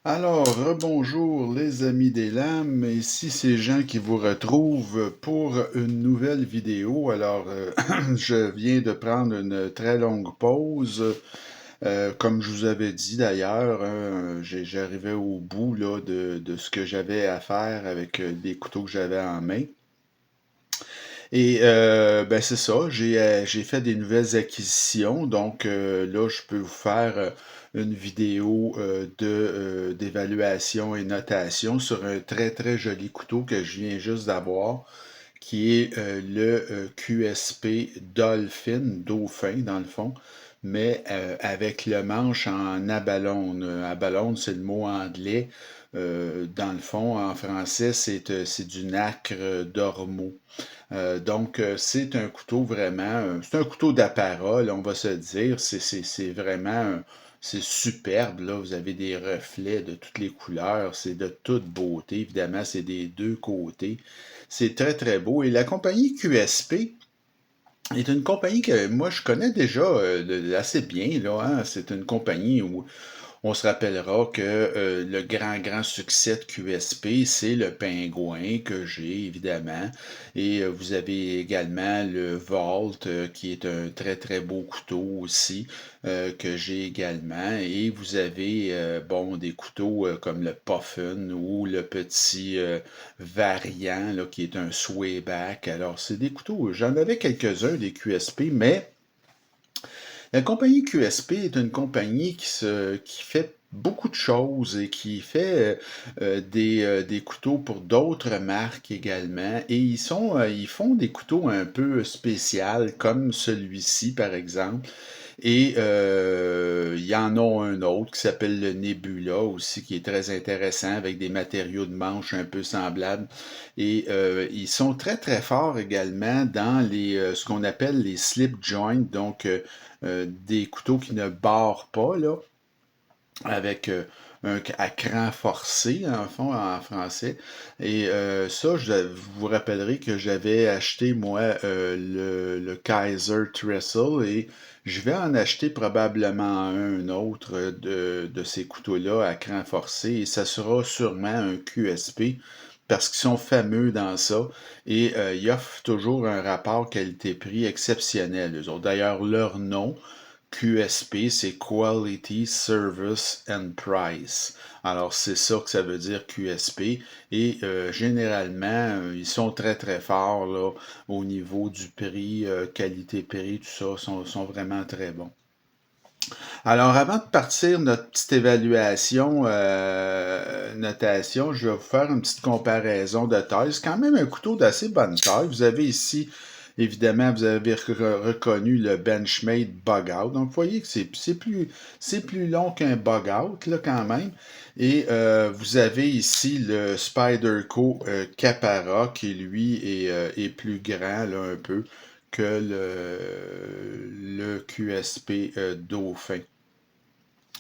Alors, rebonjour les amis des lames, ici c'est Jean qui vous retrouve pour une nouvelle vidéo. Alors, je viens de prendre une très longue pause, comme je vous avais dit d'ailleurs, hein, j'arrivais au bout là, de ce que j'avais à faire avec les couteaux que j'avais en main. Et ben c'est ça, j'ai fait des nouvelles acquisitions, donc là je peux vous faire une vidéo d'évaluation et notation sur un très très joli couteau que je viens juste d'avoir, qui est le QSP Dauphin dans le fond, mais avec le manche en abalone. Abalone, c'est le mot anglais. Dans le fond, en français, c'est du nacre d'ormeau. Donc, c'est un couteau vraiment, c'est un couteau d'apparat, là, on va se dire. C'est vraiment, c'est superbe, là. Vous avez des reflets de toutes les couleurs, c'est de toute beauté. Évidemment, c'est des deux côtés. C'est très, très beau. Et la compagnie QSP est une compagnie que moi, je connais déjà assez bien, là, hein. C'est une compagnie où on se rappellera que le grand succès de QSP, c'est le pingouin que j'ai, évidemment. Et vous avez également le Vault, qui est un très très beau couteau aussi, que j'ai également. Et vous avez, bon, des couteaux comme le Puffin ou le petit variant, là, qui est un swayback. Alors, c'est des couteaux, j'en avais quelques-uns des QSP, mais la compagnie QSP est une compagnie qui fait beaucoup de choses et qui fait des couteaux pour d'autres marques également. Et ils font des couteaux un peu spéciaux, comme celui-ci par exemple. Et il y en a un autre qui s'appelle le Nebula aussi, qui est très intéressant, avec des matériaux de manche un peu semblables. Et ils sont très très forts également dans ce qu'on appelle les slip joints, donc des couteaux qui ne barrent pas, là, avec à cran forcé, en fond, en français. Et ça, vous vous rappellerez que j'avais acheté, moi, le Kaiser Trestle et je vais en acheter probablement un autre de ces couteaux-là à cran forcé et ça sera sûrement un QSP parce qu'ils sont fameux dans ça et ils offrent toujours un rapport qualité-prix exceptionnel, eux autres. D'ailleurs, leur nom, QSP, c'est Quality, Service and Price. Alors, c'est ça que ça veut dire QSP. Et généralement, ils sont très très forts là, au niveau du prix, qualité-prix, tout ça, sont vraiment très bons. Alors, avant de partir notre petite évaluation, notation, je vais vous faire une petite comparaison de taille. C'est quand même un couteau d'assez bonne taille. Vous avez ici, évidemment, vous avez reconnu le Benchmade Bug Out. Donc, vous voyez que c'est plus long qu'un Bug Out, là, quand même. Et vous avez ici le Spyderco Capara, qui lui est plus grand, là, un peu que le QSP Dauphin.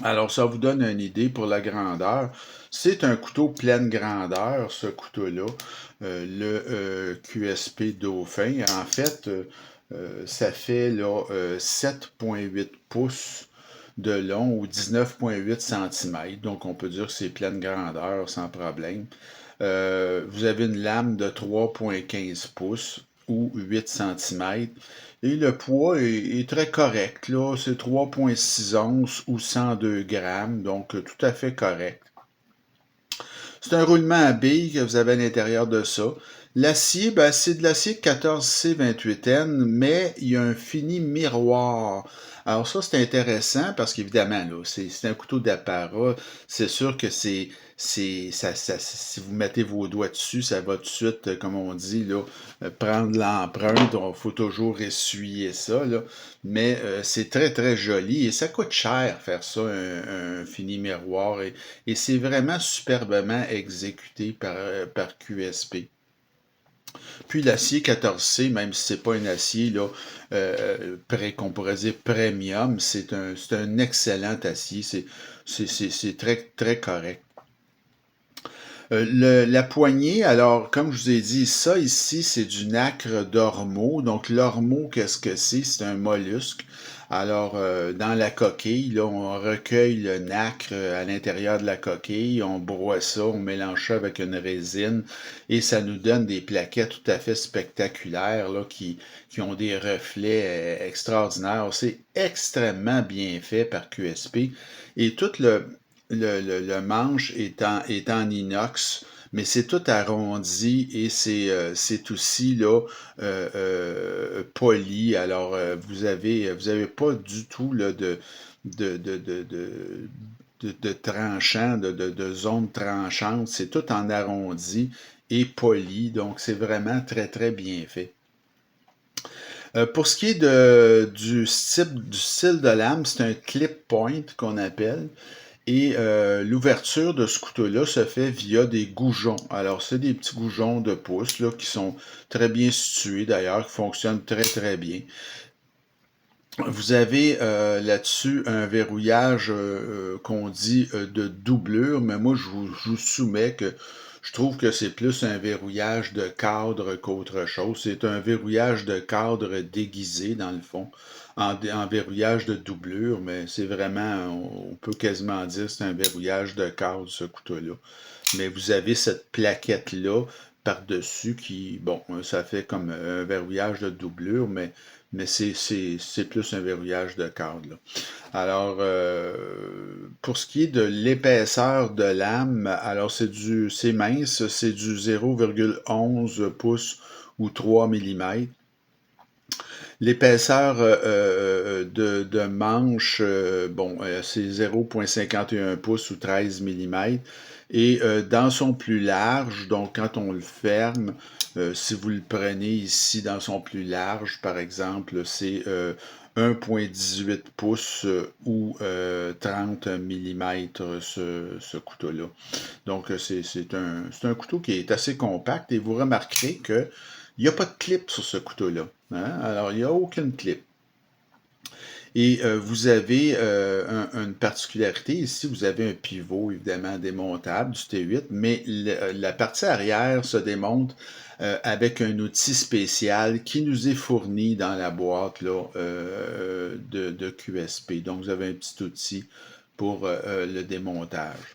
Alors, ça vous donne une idée pour la grandeur. C'est un couteau pleine grandeur, ce couteau-là, le QSP Dauphin. En fait, ça fait là, 7,8 pouces de long ou 19,8 cm. Donc, on peut dire que c'est pleine grandeur sans problème. Vous avez une lame de 3,15 pouces ou 8 cm. Et le poids est très correct, là. C'est 3,6 onces ou 102 grammes, donc tout à fait correct. C'est un roulement à billes que vous avez à l'intérieur de ça. L'acier, ben, c'est de l'acier 14C28N, mais il y a un fini miroir. Alors ça, c'est intéressant parce qu'évidemment, là, c'est un couteau d'apparat. C'est sûr que si vous mettez vos doigts dessus, ça va tout de suite, comme on dit, là, prendre l'empreinte. Il faut toujours essuyer ça, là. Mais c'est très, très joli et ça coûte cher faire ça, un fini miroir. Et c'est vraiment superbement exécuté par QSP. Puis l'acier 14C, même si c'est pas un acier là, qu'on pourrait dire premium, c'est un excellent acier. C'est très, très correct. La poignée, alors, comme je vous ai dit, ça ici, c'est du nacre d'ormeau. Donc, l'ormeau, qu'est-ce que c'est? C'est un mollusque. Alors, dans la coquille, là, on recueille le nacre à l'intérieur de la coquille, on broie ça, on mélange ça avec une résine et ça nous donne des plaquettes tout à fait spectaculaires là, qui ont des reflets extraordinaires. C'est extrêmement bien fait par QSP et tout le manche est en inox. Mais c'est tout arrondi et c'est aussi là poli. Alors vous avez pas du tout là, de, de, de, de, de tranchant, de zone tranchante. C'est tout en arrondi et poli. Donc c'est vraiment très très bien fait. Pour ce qui est du style de lame, c'est un clip point qu'on appelle. Et l'ouverture de ce couteau-là se fait via des goujons. Alors, c'est des petits goujons de pouce là, qui sont très bien situés d'ailleurs, qui fonctionnent très très bien. Vous avez là-dessus un verrouillage qu'on dit de doublure, mais moi je vous soumets que je trouve que c'est plus un verrouillage de cadre qu'autre chose. C'est un verrouillage de cadre déguisé dans le fond, en verrouillage de doublure, mais c'est vraiment, on peut quasiment dire que c'est un verrouillage de cadre ce couteau-là. Mais vous avez cette plaquette-là par-dessus qui, bon, ça fait comme un verrouillage de doublure, mais c'est plus un verrouillage de cadre, là. Alors, pour ce qui est de l'épaisseur de lame, alors c'est mince, c'est du 0,11 pouces ou 3 millimètres. L'épaisseur de manche, bon, c'est 0,51 pouces ou 13 millimètres. Et dans son plus large, donc quand on le ferme, si vous le prenez ici dans son plus large, par exemple, c'est 1,18 pouces ou 30 millimètres ce couteau-là. Donc c'est un couteau qui est assez compact et vous remarquerez que il n'y a pas de clip sur ce couteau-là. Hein? Alors, il n'y a aucune clip. Et vous avez une particularité ici, vous avez un pivot évidemment démontable du T8, mais la partie arrière se démonte avec un outil spécial qui nous est fourni dans la boîte là, de QSP. Donc vous avez un petit outil pour le démontage.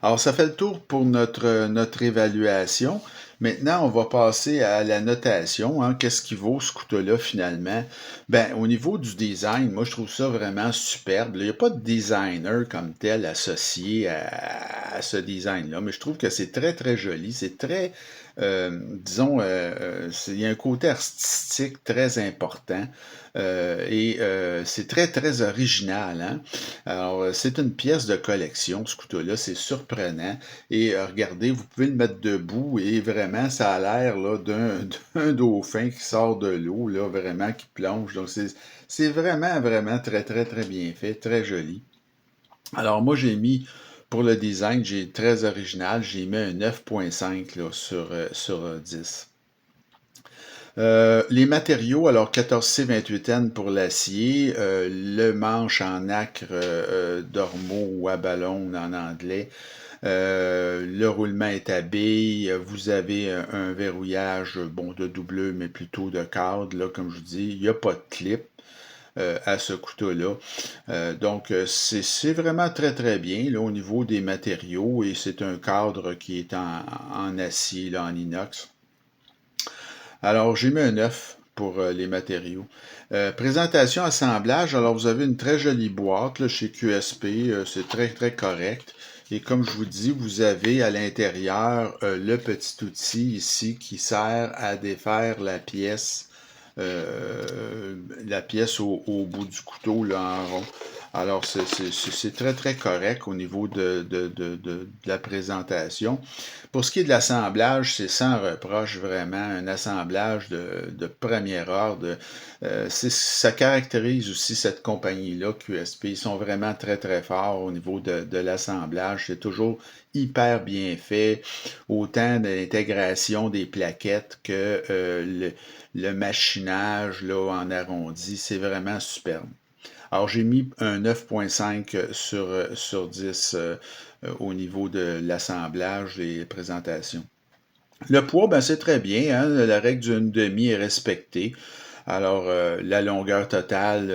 Alors, ça fait le tour pour notre évaluation. Maintenant, on va passer à la notation. Hein. Qu'est-ce qui vaut ce couteau-là finalement? Ben, au niveau du design, moi, je trouve ça vraiment superbe. Il n'y a pas de designer comme tel associé à ce design-là, mais je trouve que c'est très, très joli. C'est très, disons, il y a un côté artistique très important. Et c'est très, très original. Hein? Alors, c'est une pièce de collection, ce couteau-là, c'est surprenant. Et regardez, vous pouvez le mettre debout et vraiment, ça a l'air là, d'un dauphin qui sort de l'eau, là, vraiment, qui plonge. Donc, c'est vraiment, vraiment très, très, très bien fait, très joli. Alors, moi, j'ai mis, pour le design, j'ai très original, j'ai mis un 9,5 là, sur 10. Les matériaux, alors 14C28N pour l'acier, le manche en nacre Dormo ou à ballon en anglais, le roulement est à billes, vous avez un verrouillage bon de doubleux mais plutôt de cadre, là, comme je vous dis, il n'y a pas de clip. À ce couteau-là. Donc, c'est vraiment très, très bien là, au niveau des matériaux et c'est un cadre qui est en acier, là, en inox. Alors, j'ai mis un 9 pour les matériaux. Présentation, assemblage. Alors, vous avez une très jolie boîte là, chez QSP. C'est très, très correct. Et comme je vous dis, vous avez à l'intérieur le petit outil ici qui sert à défaire la pièce au bout du couteau là, en rond. Alors, c'est très, très correct au niveau de la présentation. Pour ce qui est de l'assemblage, c'est sans reproche, vraiment, un assemblage de premier ordre. Ça caractérise aussi cette compagnie-là, QSP. Ils sont vraiment très, très forts au niveau de l'assemblage. C'est toujours hyper bien fait, autant de l'intégration des plaquettes que le machinage là, en arrondi. C'est vraiment superbe. Alors, j'ai mis un 9,5 sur 10 au niveau de l'assemblage et présentation. Le poids, ben, c'est très bien. Hein? La règle d'une demi est respectée. Alors, la longueur totale,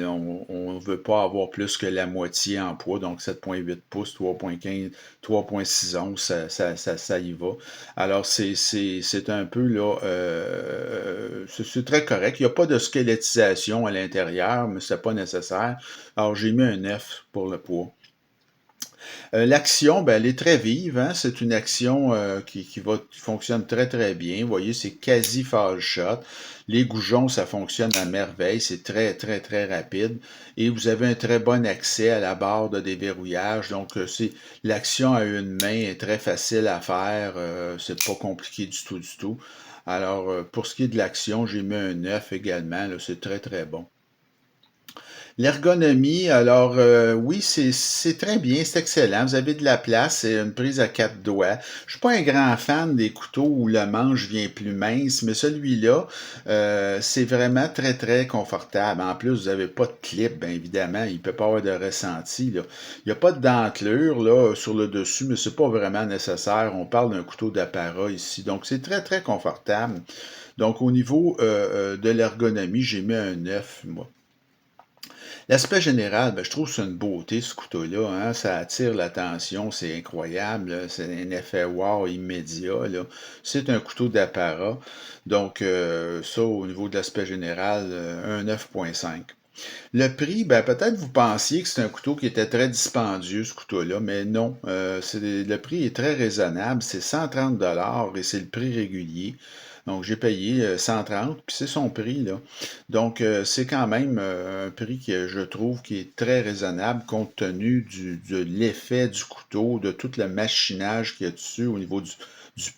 on ne veut pas avoir plus que la moitié en poids, donc 7,8 pouces, 3,15, 3,6 onces, ça y va. Alors, c'est un peu là, c'est très correct. Il n'y a pas de squelettisation à l'intérieur, mais c'est pas nécessaire. Alors, j'ai mis un 9 pour le poids. L'action, ben, elle est très vive, hein. C'est une action qui fonctionne très très bien. Vous voyez, c'est quasi fall shot. Les goujons, ça fonctionne à merveille. C'est très très très rapide. Et vous avez un très bon accès à la barre de déverrouillage. Donc, c'est l'action à une main est très facile à faire. C'est pas compliqué du tout du tout. Alors, pour ce qui est de l'action, j'ai mis un 9 également. Là, c'est très très bon. L'ergonomie, alors oui, c'est très bien, c'est excellent. Vous avez de la place, c'est une prise à quatre doigts. Je suis pas un grand fan des couteaux où le manche vient plus mince, mais celui-là, c'est vraiment très très confortable. En plus, vous n'avez pas de clip, bien évidemment, il peut pas avoir de ressenti, là. Il n'y a pas de dentelure là sur le dessus, mais c'est pas vraiment nécessaire. On parle d'un couteau d'apparat ici, donc c'est très très confortable. Donc au niveau de l'ergonomie, j'ai mis un 9, moi. L'aspect général, ben, je trouve que c'est une beauté ce couteau-là, hein. Ça attire l'attention, c'est incroyable, là. C'est un effet wow immédiat, là. C'est un couteau d'apparat. Donc, ça, au niveau de l'aspect général, un 9,5. Le prix, ben, peut-être vous pensiez que c'est un couteau qui était très dispendieux, ce couteau-là, mais non. Le prix est très raisonnable. C'est 130 et c'est le prix régulier. Donc, j'ai payé 130, puis c'est son prix, là. Donc, c'est quand même un prix que je trouve qui est très raisonnable compte tenu de l'effet du couteau, de tout le machinage qu'il y a dessus au niveau du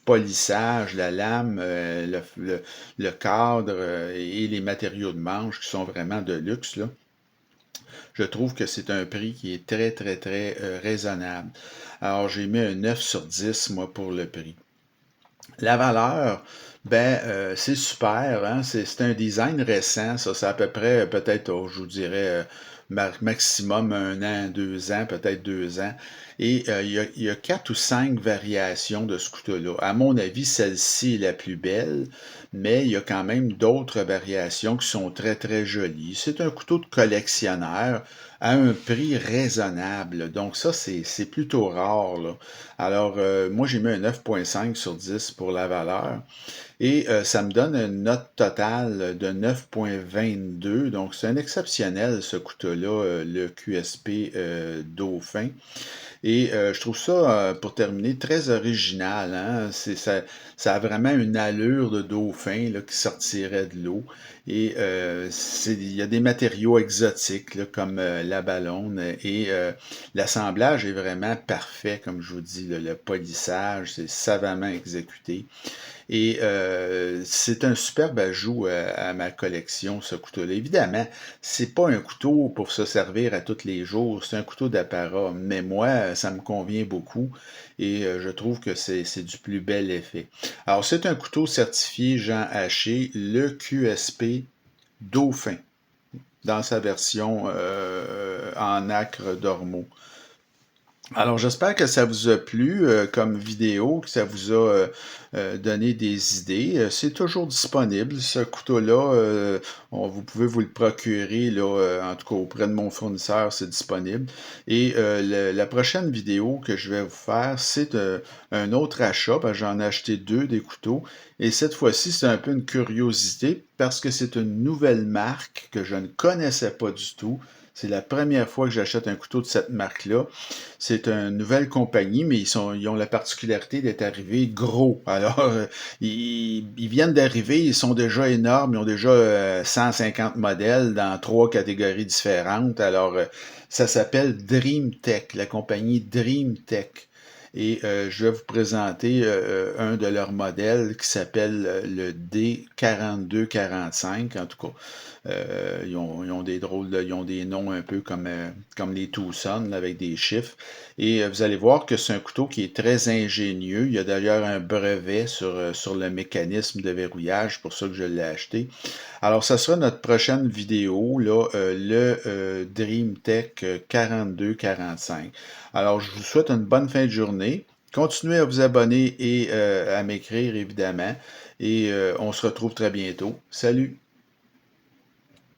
polissage, la lame, le cadre et les matériaux de manche qui sont vraiment de luxe, là. Je trouve que c'est un prix qui est très, très, très raisonnable. Alors, j'ai mis un 9 sur 10, moi, pour le prix. La valeur, ben, c'est super, hein. C'est un design récent, ça. C'est à peu près, peut-être, oh, je vous dirais, maximum 1 an, 2 ans, peut-être 2 ans. Et il y a 4 ou 5 variations de ce couteau-là. À mon avis, celle-ci est la plus belle, mais il y a quand même d'autres variations qui sont très, très jolies. C'est un couteau de collectionneur à un prix raisonnable. Donc ça, c'est plutôt rare, là. Alors, moi, j'ai mis un 9,5 sur 10 pour la valeur. Et ça me donne une note totale de 9,22. Donc, c'est un exceptionnel, ce couteau-là, le QSP Dauphin. Et je trouve ça, pour terminer, très original, hein. Ça a vraiment une allure de dauphin là, qui sortirait de l'eau. Et il y a des matériaux exotiques là, comme la ballonne. Et l'assemblage est vraiment parfait, comme je vous dis. Le polissage, c'est savamment exécuté. Et c'est un superbe ajout à ma collection, ce couteau-là. Évidemment, c'est pas un couteau pour se servir à tous les jours, c'est un couteau d'apparat, mais moi, ça me convient beaucoup et je trouve que c'est du plus bel effet. Alors, c'est un couteau certifié Jean Haché, le QSP Dauphin, dans sa version en nacre d'ormeau. Alors, j'espère que ça vous a plu comme vidéo, que ça vous a donné des idées. C'est toujours disponible, ce couteau-là. Vous pouvez vous le procurer, là, en tout cas auprès de mon fournisseur, c'est disponible. Et la prochaine vidéo que je vais vous faire, c'est un autre achat, parce que j'en ai acheté 2 des couteaux. Et cette fois-ci, c'est un peu une curiosité, parce que c'est une nouvelle marque que je ne connaissais pas du tout. C'est la première fois que j'achète un couteau de cette marque-là. C'est une nouvelle compagnie, mais ils ont la particularité d'être arrivés gros. Alors, ils viennent d'arriver, ils sont déjà énormes, ils ont déjà 150 modèles dans 3 catégories différentes. Alors, ça s'appelle DreamTech, la compagnie DreamTech. Et je vais vous présenter un de leurs modèles qui s'appelle le D4245, en tout cas. Ils ont des ils ont des noms un peu comme les Tucson, là, avec des chiffres. Et vous allez voir que c'est un couteau qui est très ingénieux. Il y a d'ailleurs un brevet sur le mécanisme de verrouillage, pour ça que je l'ai acheté. Alors, ça sera notre prochaine vidéo, là, le DreamTech 4245. Alors, je vous souhaite une bonne fin de journée. Continuez à vous abonner et à m'écrire, évidemment. Et on se retrouve très bientôt. Salut!